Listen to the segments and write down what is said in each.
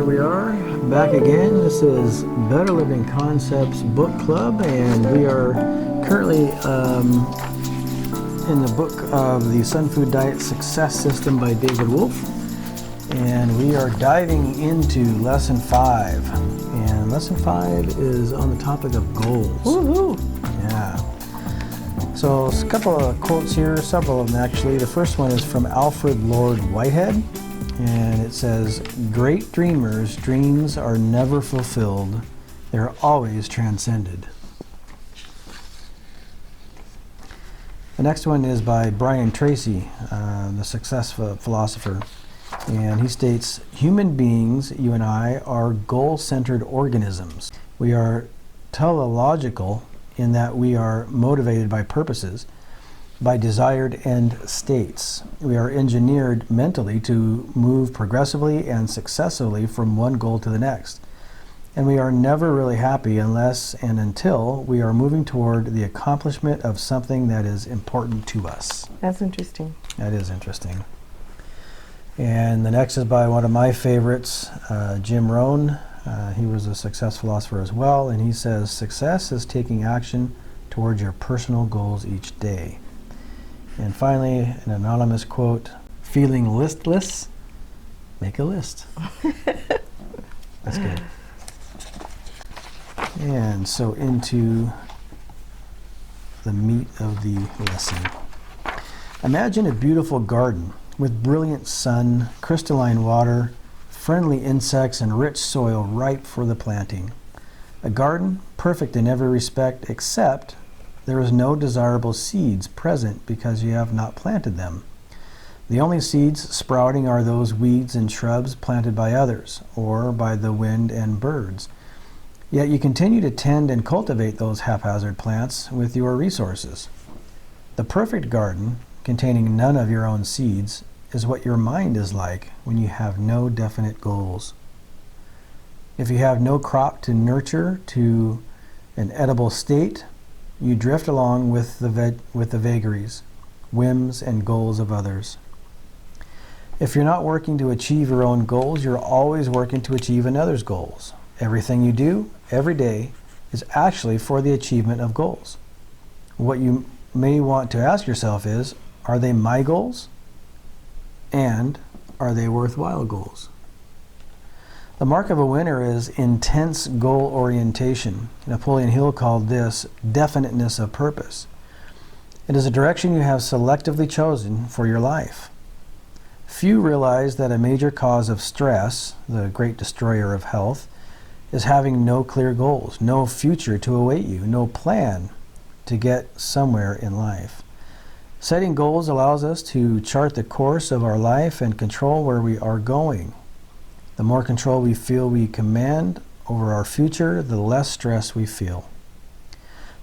here we are, back again. This is Better Living Concepts Book Club, and we are currently in the book of the Sunfood Diet Success System by David Wolfe, and we are diving into Lesson 5. And Lesson 5 is on the topic of goals. Woohoo! Yeah. So a couple of quotes here, several of them actually. The first one is from Alfred Lord Whitehead. And it says, "Great dreamers' dreams are never fulfilled. They're always transcended." The next one is by Brian Tracy, the success philosopher. And he states, "Human beings, you and I, are goal-centered organisms. We are teleological in that we are motivated by purposes, by desired end states. We are engineered mentally to move progressively and successively from one goal to the next. And we are never really happy unless and until we are moving toward the accomplishment of something that is important to us." That's interesting. That is interesting. And the next is by one of my favorites, Jim Rohn. He was a success philosopher as well, and he says, "Success is taking action towards your personal goals each day." And finally, an anonymous quote, "Feeling listless? Make a list." That's good. And so into the meat of the lesson. Imagine a beautiful garden with brilliant sun, crystalline water, friendly insects, and rich soil ripe for the planting. A garden perfect in every respect except there is no desirable seeds present because you have not planted them. The only seeds sprouting are those weeds and shrubs planted by others, or by the wind and birds. Yet you continue to tend and cultivate those haphazard plants with your resources. The perfect garden, containing none of your own seeds, is what your mind is like when you have no definite goals. If you have no crop to nurture to an edible state, you drift along with the vagaries, whims, and goals of others. If you're not working to achieve your own goals, you're always working to achieve another's goals. Everything you do every day is actually for the achievement of goals. What you may want to ask yourself is, are they my goals? And are they worthwhile goals? The mark of a winner is intense goal orientation. Napoleon Hill called this definiteness of purpose. It is a direction you have selectively chosen for your life. Few realize that a major cause of stress, the great destroyer of health, is having no clear goals, no future to await you, no plan to get somewhere in life. Setting goals allows us to chart the course of our life and control where we are going. The more control we feel we command over our future, the less stress we feel.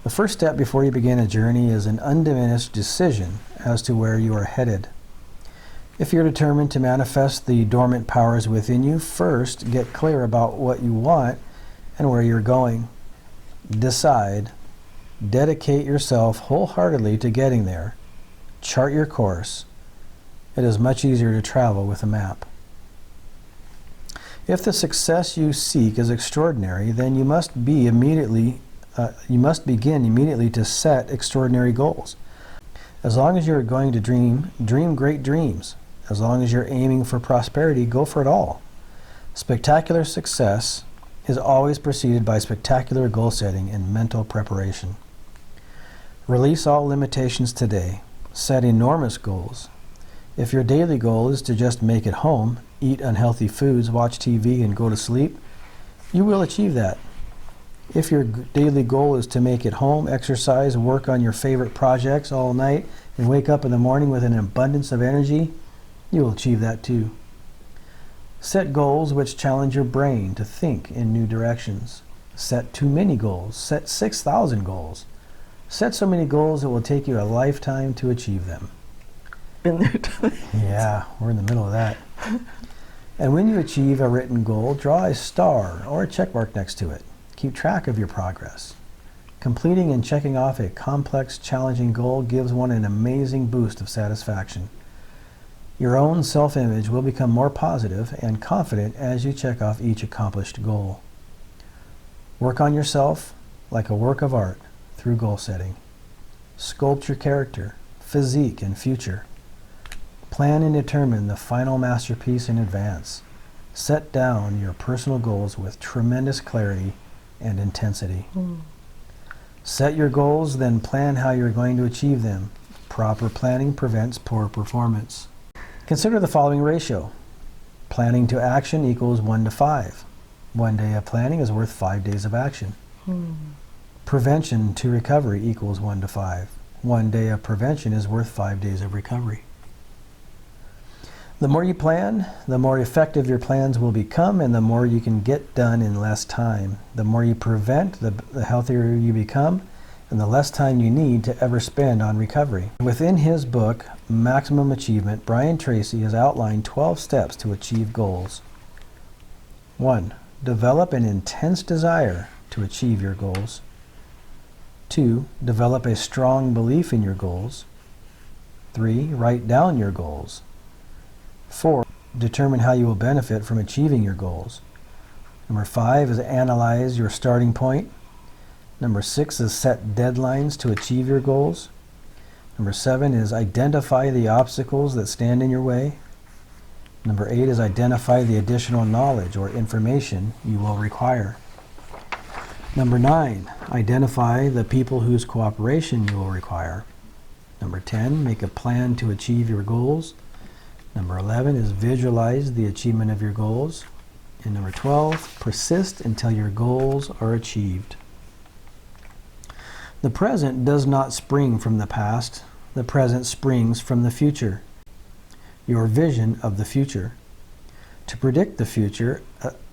The first step before you begin a journey is an undiminished decision as to where you are headed. If you're determined to manifest the dormant powers within you, first get clear about what you want and where you're going. Decide. Dedicate yourself wholeheartedly to getting there. Chart your course. It is much easier to travel with a map. If the success you seek is extraordinary, then you must begin immediately to set extraordinary goals. As long as you're going to dream great dreams. As long as you're aiming for prosperity, go for it all. Spectacular success is always preceded by spectacular goal setting and mental preparation. Release all limitations today. Set enormous goals. If your daily goal is to just make it home, eat unhealthy foods, watch TV, and go to sleep, you will achieve that. If your daily goal is to make it home, exercise, work on your favorite projects all night, and wake up in the morning with an abundance of energy, you will achieve that too. Set goals which challenge your brain to think in new directions. Set too many goals. Set 6,000 goals. Set so many goals it will take you a lifetime to achieve them. Been there. Yeah, we're in the middle of that. And when you achieve a written goal, draw a star or a check mark next to it. Keep track of your progress. Completing and checking off a complex, challenging goal gives one an amazing boost of satisfaction. Your own self-image will become more positive and confident as you check off each accomplished goal. Work on yourself like a work of art through goal setting. Sculpt your character, physique, and future. Plan and determine the final masterpiece in advance. Set down your personal goals with tremendous clarity and intensity. Set your goals, then plan how you're going to achieve them. Proper planning prevents poor performance. Consider the following ratio. Planning to action equals 1 to 5. 1 day of planning is worth 5 days of action. Prevention to recovery equals 1 to 5. 1 day of prevention is worth 5 days of recovery. The more you plan, the more effective your plans will become, and the more you can get done in less time. The more you prevent, the healthier you become, and the less time you need to ever spend on recovery. Within his book, Maximum Achievement, Brian Tracy has outlined 12 steps to achieve goals. 1. Develop an intense desire to achieve your goals. 2. Develop a strong belief in your goals. 3. Write down your goals. 4. Determine how you will benefit from achieving your goals. Number 5 is analyze your starting point. Number 6 is set deadlines to achieve your goals. Number 7 is identify the obstacles that stand in your way. Number 8 is identify the additional knowledge or information you will require. Number 9, identify the people whose cooperation you will require. Number 10, make a plan to achieve your goals. Number 11 is visualize the achievement of your goals. And number 12, persist until your goals are achieved. The present does not spring from the past. The present springs from the future. Your vision of the future. To predict the future,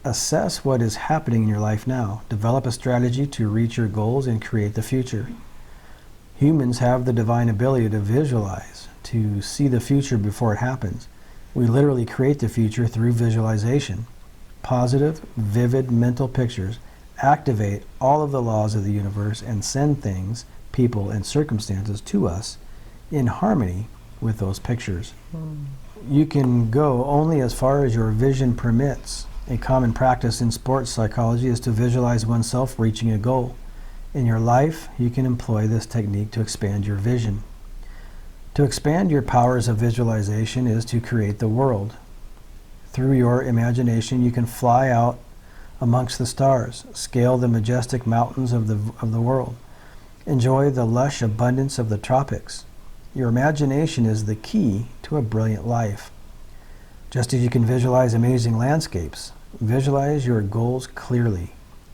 assess what is happening in your life now. Develop a strategy to reach your goals and create the future. Humans have the divine ability to visualize, to see the future before it happens. We literally create the future through visualization. Positive, vivid mental pictures activate all of the laws of the universe and send things, people, and circumstances to us in harmony with those pictures. You can go only as far as your vision permits. A common practice in sports psychology is to visualize oneself reaching a goal. In your life, you can employ this technique to expand your vision. To expand your powers of visualization is to create the world. Through your imagination, you can fly out amongst the stars, scale the majestic mountains of the world, enjoy the lush abundance of the tropics. Your imagination is the key to a brilliant life. Just as you can visualize amazing landscapes, visualize your goals clearly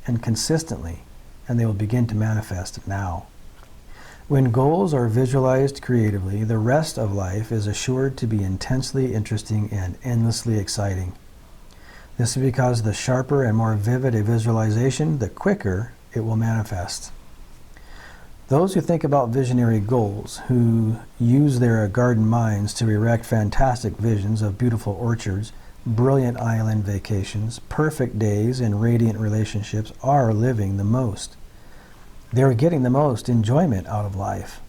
and consistently, and they will begin to manifest now. When goals are visualized creatively, the rest of life is assured to be intensely interesting and endlessly exciting. This is because the sharper and more vivid a visualization, the quicker it will manifest. Those who think about visionary goals, who use their garden minds to erect fantastic visions of beautiful orchards, brilliant island vacations, perfect days, and radiant relationships, are living the most. They're getting the most enjoyment out of life.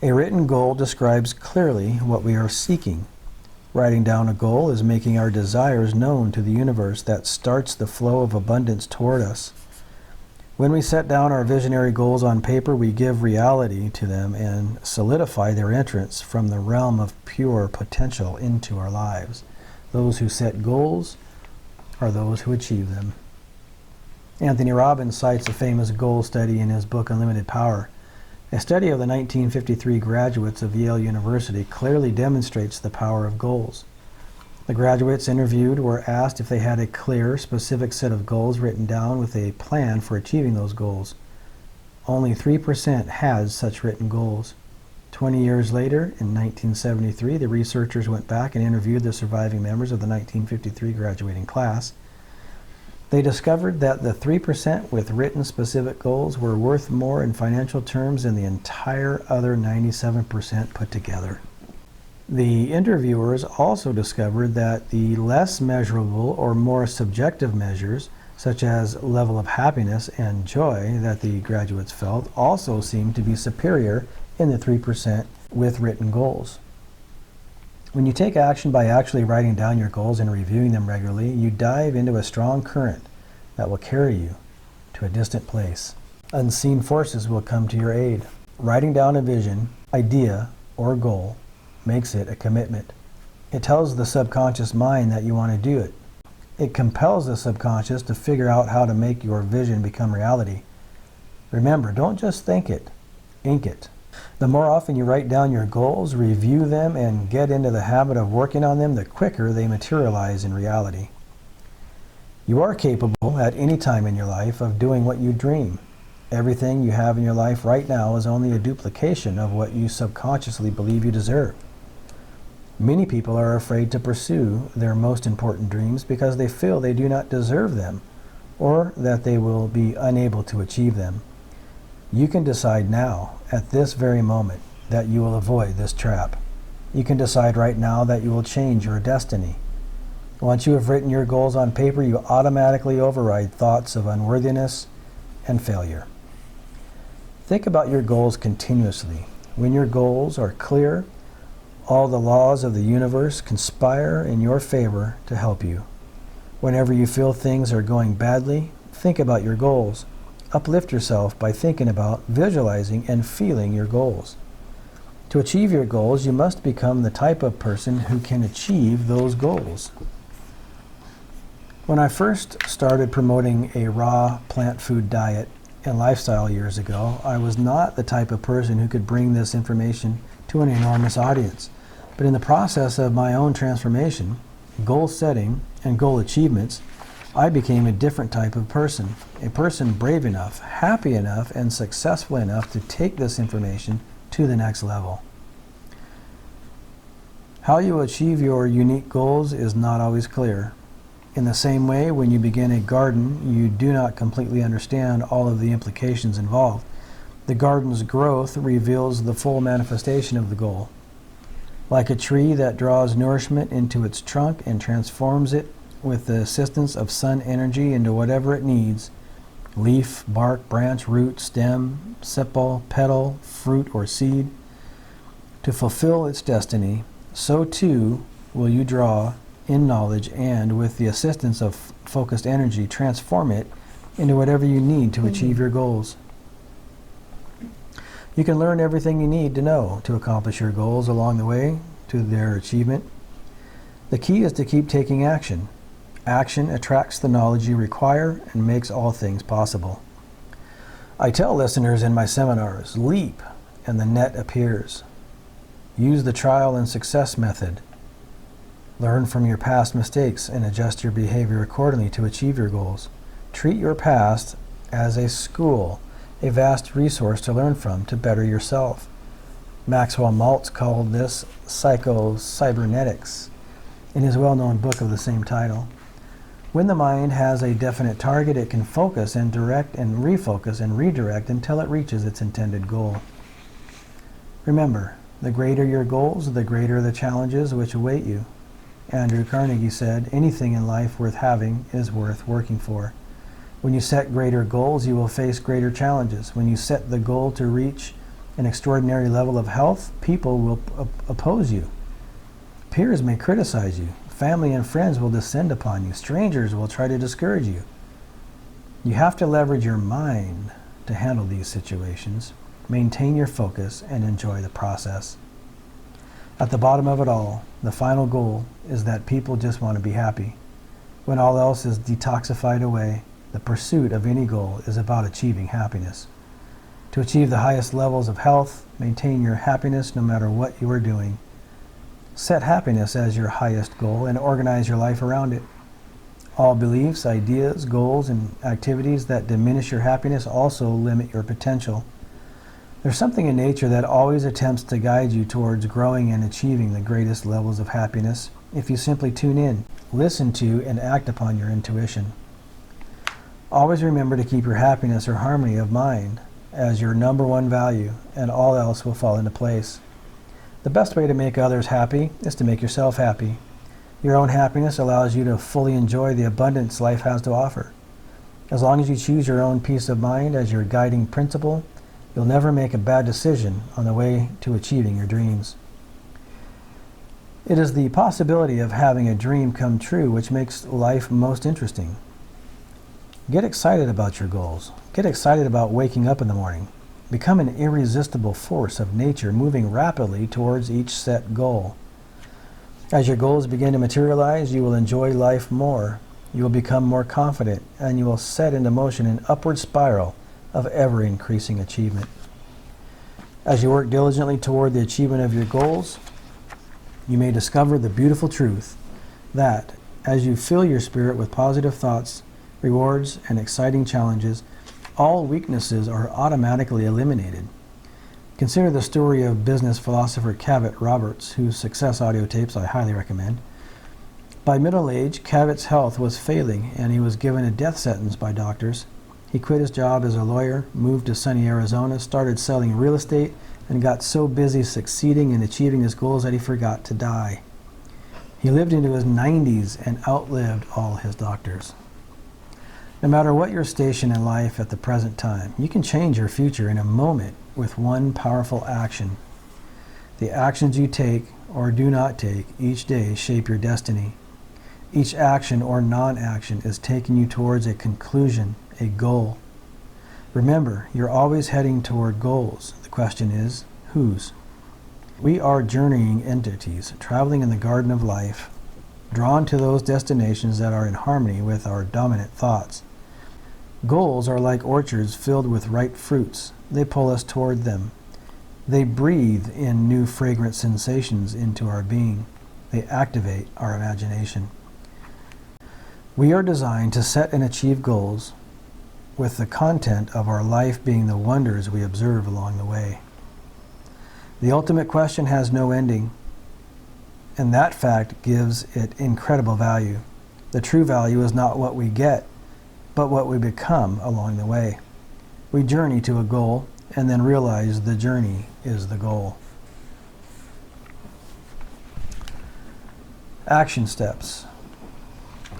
A written goal describes clearly what we are seeking. Writing down a goal is making our desires known to the universe that starts the flow of abundance toward us. When we set down our visionary goals on paper, we give reality to them and solidify their entrance from the realm of pure potential into our lives. Those who set goals are those who achieve them. Anthony Robbins cites a famous goal study in his book Unlimited Power. A study of the 1953 graduates of Yale University clearly demonstrates the power of goals. The graduates interviewed were asked if they had a clear, specific set of goals written down with a plan for achieving those goals. Only 3% had such written goals. 20 years later, in 1973, the researchers went back and interviewed the surviving members of the 1953 graduating class. They discovered that the 3% with written specific goals were worth more in financial terms than the entire other 97% put together. The interviewers also discovered that the less measurable or more subjective measures, such as level of happiness and joy that the graduates felt, also seemed to be superior in the 3% with written goals. When you take action by actually writing down your goals and reviewing them regularly, you dive into a strong current that will carry you to a distant place. Unseen forces will come to your aid. Writing down a vision, idea, or goal makes it a commitment. It tells the subconscious mind that you want to do it. It compels the subconscious to figure out how to make your vision become reality. Remember, don't just think it, ink it. The more often you write down your goals, review them, and get into the habit of working on them, the quicker they materialize in reality. You are capable at any time in your life of doing what you dream. Everything you have in your life right now is only a duplication of what you subconsciously believe you deserve. Many people are afraid to pursue their most important dreams because they feel they do not deserve them or that they will be unable to achieve them. You can decide now, at this very moment, that you will avoid this trap. You can decide right now that you will change your destiny. Once you have written your goals on paper, you automatically override thoughts of unworthiness and failure. Think about your goals continuously. When your goals are clear, all the laws of the universe conspire in your favor to help you. Whenever you feel things are going badly, think about your goals. Uplift yourself by thinking about, visualizing, and feeling your goals. To achieve your goals, you must become the type of person who can achieve those goals. When I first started promoting a raw plant food diet and lifestyle years ago, I was not the type of person who could bring this information to an enormous audience. But in the process of my own transformation, goal setting, and goal achievements, I became a different type of person, a person brave enough, happy enough, and successful enough to take this information to the next level. How you achieve your unique goals is not always clear. In the same way, when you begin a garden, you do not completely understand all of the implications involved. The garden's growth reveals the full manifestation of the goal. Like a tree that draws nourishment into its trunk and transforms it with the assistance of sun energy into whatever it needs, leaf, bark, branch, root, stem, sepal, petal, fruit, or seed, to fulfill its destiny, so too will you draw in knowledge and, with the assistance of focused energy, transform it into whatever you need to achieve your goals. You can learn everything you need to know to accomplish your goals along the way to their achievement. The key is to keep taking action. Action attracts the knowledge you require and makes all things possible. I tell listeners in my seminars, leap and the net appears. Use the trial and success method. Learn from your past mistakes and adjust your behavior accordingly to achieve your goals. Treat your past as a school, a vast resource to learn from to better yourself. Maxwell Maltz called this psycho-cybernetics in his well-known book of the same title. When the mind has a definite target, it can focus and direct and refocus and redirect until it reaches its intended goal. Remember, the greater your goals, the greater the challenges which await you. Andrew Carnegie said, anything in life worth having is worth working for. When you set greater goals, you will face greater challenges. When you set the goal to reach an extraordinary level of health, people will oppose you. Peers may criticize you. Family and friends will descend upon you. Strangers will try to discourage you. You have to leverage your mind to handle these situations. Maintain your focus and enjoy the process. At the bottom of it all, the final goal is that people just want to be happy. When all else is detoxified away, the pursuit of any goal is about achieving happiness. To achieve the highest levels of health, maintain your happiness no matter what you are doing. Set happiness as your highest goal and organize your life around it. All beliefs, ideas, goals, and activities that diminish your happiness also limit your potential. There's something in nature that always attempts to guide you towards growing and achieving the greatest levels of happiness if you simply tune in, listen to, and act upon your intuition. Always remember to keep your happiness or harmony of mind as your number one value, and all else will fall into place. The best way to make others happy is to make yourself happy. Your own happiness allows you to fully enjoy the abundance life has to offer. As long as you choose your own peace of mind as your guiding principle, you'll never make a bad decision on the way to achieving your dreams. It is the possibility of having a dream come true which makes life most interesting. Get excited about your goals. Get excited about waking up in the morning. Become an irresistible force of nature moving rapidly towards each set goal. As your goals begin to materialize, you will enjoy life more. You will become more confident, and you will set into motion an upward spiral of ever-increasing achievement. As you work diligently toward the achievement of your goals, you may discover the beautiful truth that, as you fill your spirit with positive thoughts, rewards, and exciting challenges, all weaknesses are automatically eliminated. Consider the story of business philosopher Cavett Roberts, whose success audio tapes I highly recommend. By middle age, Cavett's health was failing, and he was given a death sentence by doctors. He quit his job as a lawyer, moved to sunny Arizona, started selling real estate, and got so busy succeeding and achieving his goals that he forgot to die. He lived into his 90s and outlived all his doctors. No matter what your station in life at the present time, you can change your future in a moment with one powerful action. The actions you take or do not take each day shape your destiny. Each action or non-action is taking you towards a conclusion, a goal. Remember, you're always heading toward goals. The question is, whose? We are journeying entities, traveling in the garden of life, drawn to those destinations that are in harmony with our dominant thoughts. Goals are like orchards filled with ripe fruits. They pull us toward them. They breathe in new fragrant sensations into our being. They activate our imagination. We are designed to set and achieve goals, with the content of our life being the wonders we observe along the way. The ultimate question has no ending, and that fact gives it incredible value. The true value is not what we get, but what we become along the way. We journey to a goal and then realize the journey is the goal. Action steps.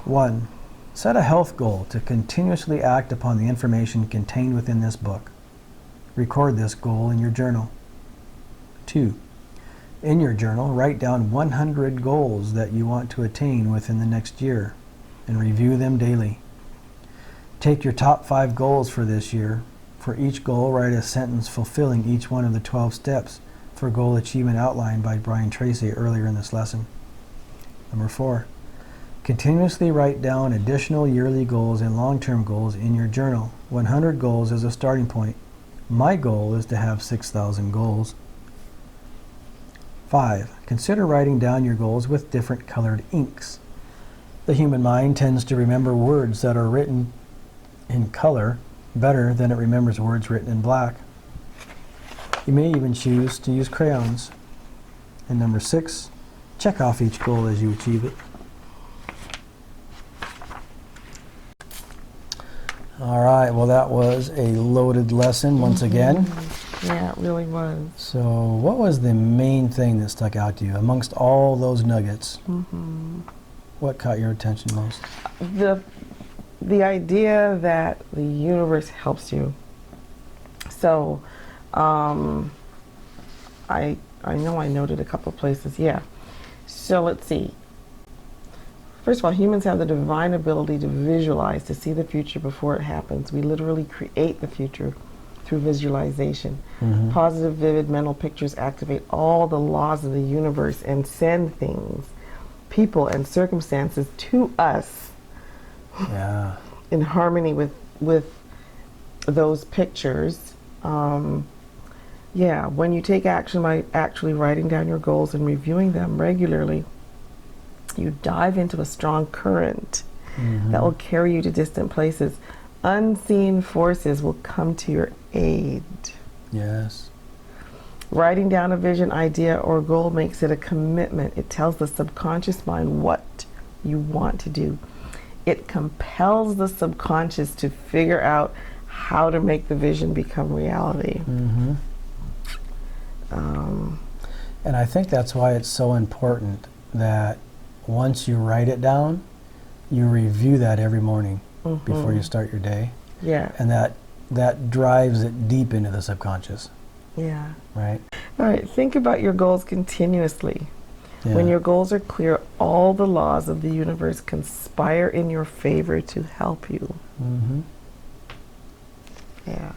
1. Set a health goal to continuously act upon the information contained within this book. Record this goal in your journal. 2. In your journal, write down 100 goals that you want to attain within the next year and review them daily. Take your top 5 goals for this year. For each goal, write a sentence fulfilling each one of the 12 steps for goal achievement outlined by Brian Tracy earlier in this lesson. Number 4. Continuously write down additional yearly goals and long-term goals in your journal. 100 goals is a starting point. My goal is to have 6,000 goals. 5. Consider writing down your goals with different colored inks. The human mind tends to remember words that are written in color better than it remembers words written in black. You may even choose to use crayons. And number 6, check off each goal as you achieve it. All right, well that was a loaded lesson once again. Yeah, it really was. So what was the main thing that stuck out to you amongst all those nuggets? What caught your attention most? The idea that the universe helps you. So, I know I noted a couple places. Yeah. So let's see. First of all, humans have the divine ability to visualize, to see the future before it happens. We literally create the future through visualization. Positive, vivid mental pictures activate all the laws of the universe and send things, people, and circumstances to us. Yeah. In harmony with those pictures. Yeah, when you take action by actually writing down your goals and reviewing them regularly, you dive into a strong current that will carry you to distant places. Unseen forces will come to your aid. Yes. Writing down a vision, idea, or goal makes it a commitment. It tells the subconscious mind what you want to do. It compels the subconscious to figure out how to make the vision become reality. And I think that's why it's so important that once you write it down, you review that every morning before you start your day. Yeah. And that drives it deep into the subconscious. Yeah. Right? All right, think about your goals continuously. Yeah. When your goals are clear, all the laws of the universe conspire in your favor to help you. Mm-hmm. Yeah.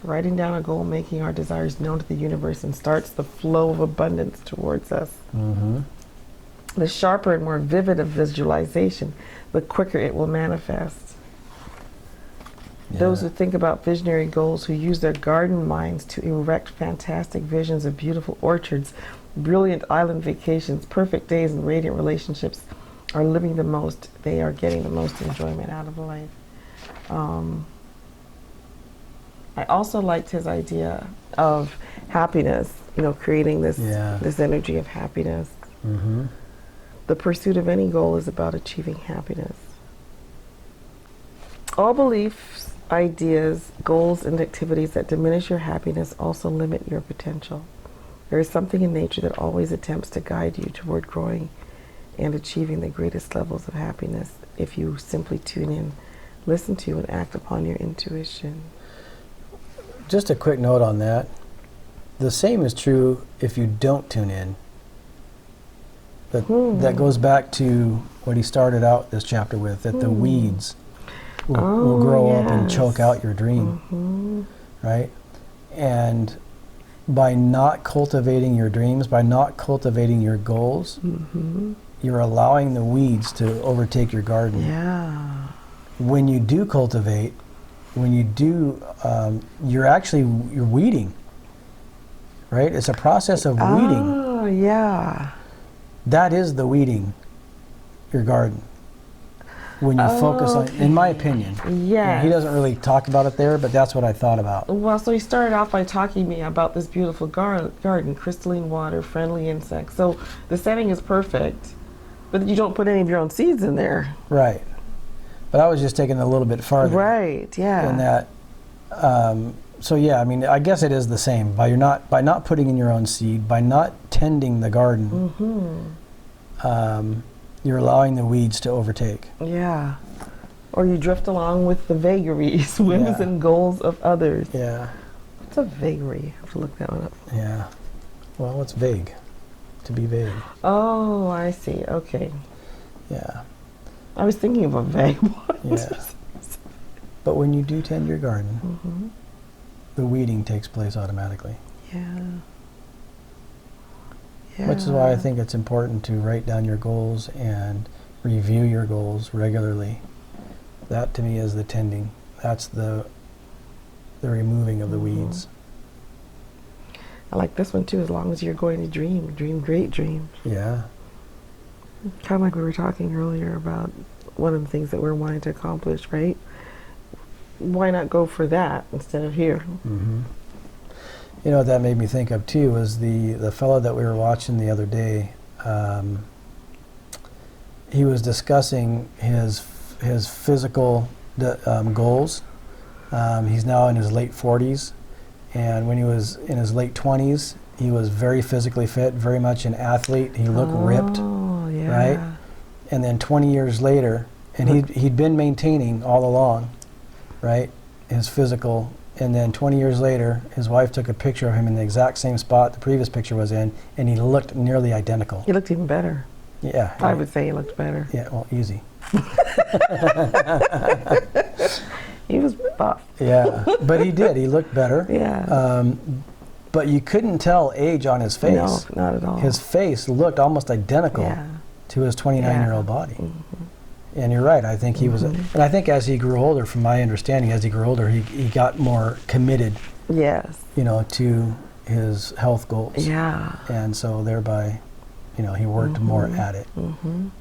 Writing down a goal, making our desires known to the universe, and starts the flow of abundance towards us. Mm-hmm. The sharper and more vivid a visualization, the quicker it will manifest. Yeah. Those who think about visionary goals, who use their garden minds to erect fantastic visions of beautiful orchards, brilliant island vacations, perfect days, and radiant relationships, are living the most. They are getting the most enjoyment out of life. I also liked his idea of happiness, creating this energy of happiness. Mm-hmm. The pursuit of any goal is about achieving happiness. All beliefs, ideas, goals, and activities that diminish your happiness also limit your potential. There is something in nature that always attempts to guide you toward growing and achieving the greatest levels of happiness if you simply tune in, listen to, and act upon your intuition. Just a quick note on that. The same is true if you don't tune in. That goes back to what he started out this chapter with, that the weeds will grow up and choke out your dream, right? And by not cultivating your dreams, by not cultivating your goals, you're allowing the weeds to overtake your garden. Yeah. When you do cultivate, when you do, you're weeding, right? It's a process of weeding. Oh, yeah. That is the weeding your garden. When you focus on, in my opinion. Yes. He doesn't really talk about it there, but that's what I thought about. Well, so he started off by talking to me about this beautiful garden, crystalline water, friendly insects. So the setting is perfect, but you don't put any of your own seeds in there. Right. But I was just taking it a little bit farther. Right, yeah. In that, so yeah, I mean, I guess it is the same. By not putting in your own seed, by not tending the garden, you're allowing the weeds to overtake. Yeah. Or you drift along with the vagaries, whims and goals of others. Yeah. What's a vagary? I have to look that one up. Yeah. Well, it's vague. To be vague. Oh, I see. Okay. Yeah. I was thinking of a vagabond. Yeah. But when you do tend your garden, the weeding takes place automatically. Yeah. Which is why I think it's important to write down your goals and review your goals regularly. That to me is the tending. That's the removing of the weeds. I like this one too, as long as you're going to dream great dreams. Yeah. Kind of like we were talking earlier about one of the things that we're wanting to accomplish, right? Why not go for that instead of here? Mm-hmm. You know what that made me think of too was the fellow that we were watching the other day. He was discussing his physical goals. He's now in his late 40s, and when he was in his late 20s, he was very physically fit, very much an athlete. He looked ripped, right? And then 20 years later, and he'd been maintaining all along, right, his physical. And then 20 years later, his wife took a picture of him in the exact same spot the previous picture was in, and he looked nearly identical. He looked even better. Yeah. I would say he looked better. Yeah, well, easy. He was buff. Yeah, but he did. He looked better. Yeah. But you couldn't tell age on his face. No, not at all. His face looked almost identical to his 29-year-old body. And you're right. I think he was, and I think as he grew older, from my understanding, as he grew older, he got more committed. Yes. To his health goals. Yeah. And so thereby, he worked more at it.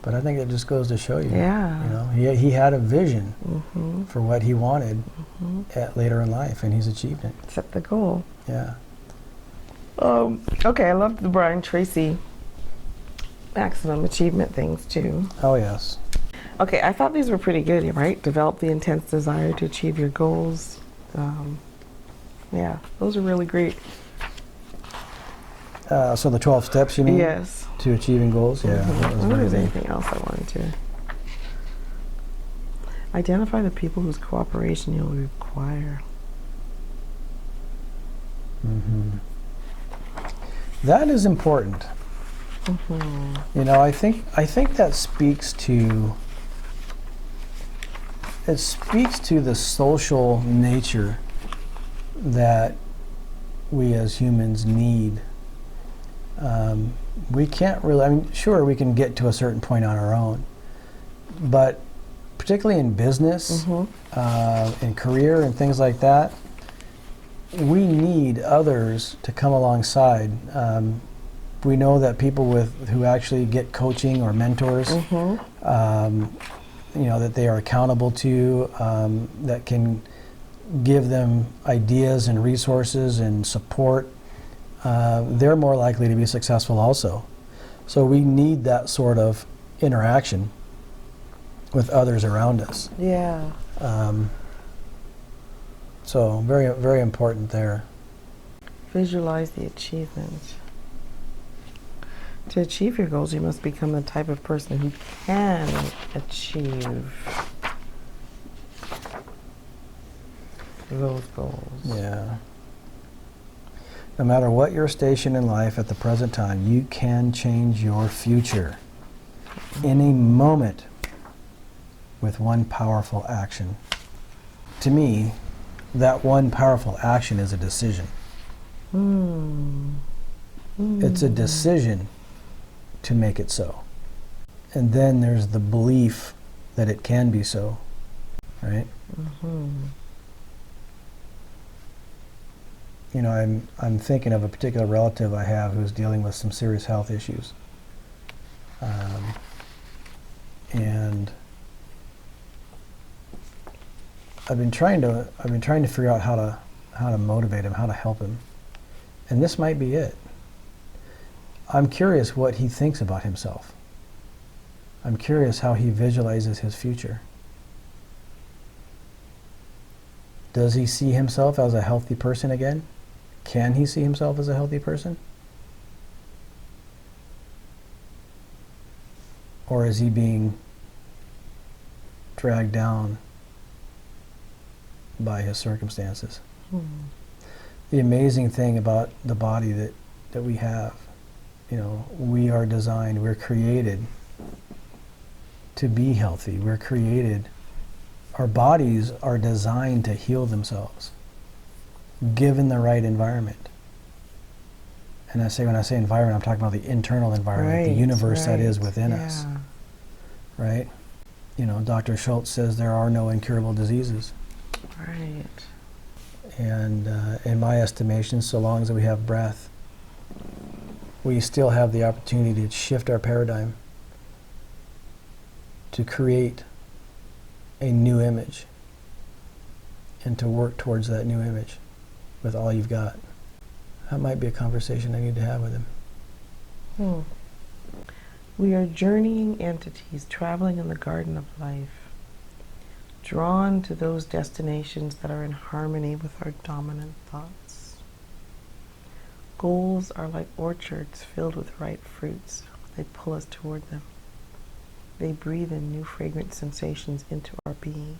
But I think it just goes to show you. Yeah. He had a vision for what he wanted later in life, and he's achieved it. Set the goal. Yeah. Okay, I love the Brian Tracy maximum achievement things too. Oh yes. Okay, I thought these were pretty good, right? Develop the intense desire to achieve your goals. Yeah, those are really great. So the 12 steps, you mean? Yes. To achieving goals? Yeah. I wonder if there's anything else I wanted to. Identify the people whose cooperation you'll require. That is important. Mm-hmm. You know, I think that speaks to the social nature that we as humans need. We can't really, I mean, sure, we can get to a certain point on our own, but particularly in business, in career and things like that, we need others to come alongside. We know that people who actually get coaching or mentors, you know, that they are accountable to, that can give them ideas and resources and support, they're more likely to be successful also. So we need that sort of interaction with others around us. Yeah. So very, very important there. Visualize the achievement. To achieve your goals, you must become the type of person who can achieve those goals. Yeah. No matter what your station in life at the present time, you can change your future in a moment with one powerful action. To me, that one powerful action is a decision. It's a decision to make it so. And then there's the belief that it can be so, right? You know, I'm thinking of a particular relative I have who's dealing with some serious health issues. And I've been trying to figure out how to motivate him, how to help him. And this might be it. I'm curious what he thinks about himself. I'm curious how he visualizes his future. Does he see himself as a healthy person again? Can he see himself as a healthy person? Or is he being dragged down by his circumstances? The amazing thing about the body that we have, you know, we are designed, we're created to be healthy. We're created, our bodies are designed to heal themselves, given the right environment. And when I say environment, I'm talking about the internal environment, the universe that is within us, right? You know, Dr. Schultz says there are no incurable diseases. Right. And in my estimation, so long as we have breath, we still have the opportunity to shift our paradigm, to create a new image, and to work towards that new image with all you've got. That might be a conversation I need to have with him. We are journeying entities traveling in the garden of life, drawn to those destinations that are in harmony with our dominant thoughts. Goals are like orchards filled with ripe fruits. They pull us toward them. They breathe in new fragrant sensations into our being.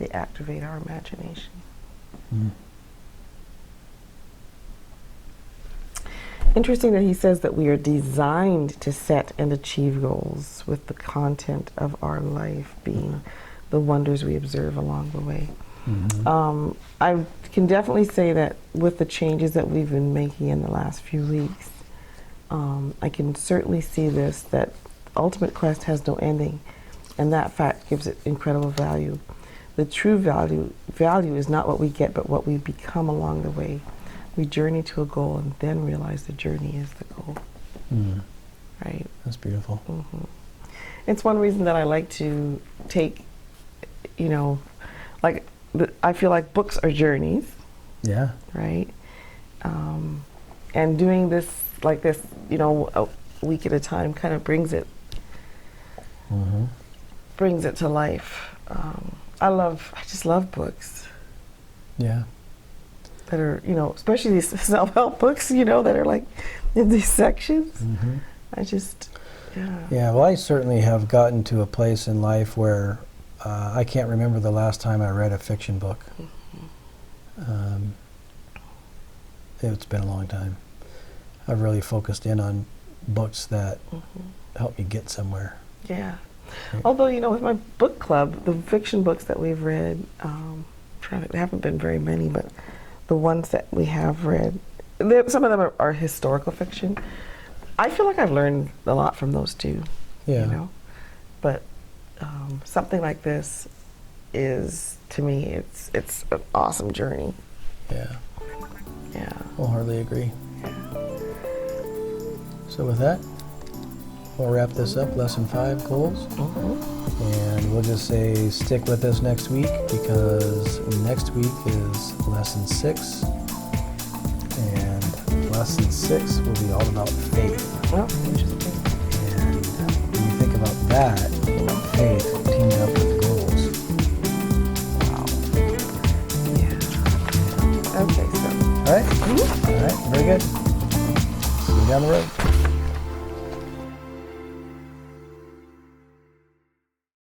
They activate our imagination. Interesting that he says that we are designed to set and achieve goals, with the content of our life being the wonders we observe along the way. I can definitely say that with the changes that we've been making in the last few weeks, I can certainly see this, that ultimate quest has no ending, and that fact gives it incredible value. The true value is not what we get, but what we become along the way. We journey to a goal and then realize the journey is the goal. Right? That's beautiful. It's one reason that I like to take, you know, like, I feel like books are journeys. Yeah. Right? And doing this, like this, you know, a week at a time kind of brings it to life. I just love books. Yeah. That are, you know, especially these self-help books, you know, that are like in these sections. I just, Yeah, well, I certainly have gotten to a place in life where I can't remember the last time I read a fiction book. It's been a long time. I've really focused in on books that help me get somewhere. Yeah. Right. Although, you know, with my book club, the fiction books that we've read, there haven't been very many, but the ones that we have read, some of them are historical fiction. I feel like I've learned a lot from those too. Yeah. You know, but something like this is, to me, it's an awesome journey. Yeah. Yeah. Wholeheartedly agree. So with that, we'll wrap this up, lesson 5, goals. And we'll just say stick with us next week, because next week is lesson 6. And lesson 6 will be all about faith. Well, interesting. And when you think about that, faith teamed up with goals. Wow. Yeah. Okay, so. All right? All right, very good. See you down the road.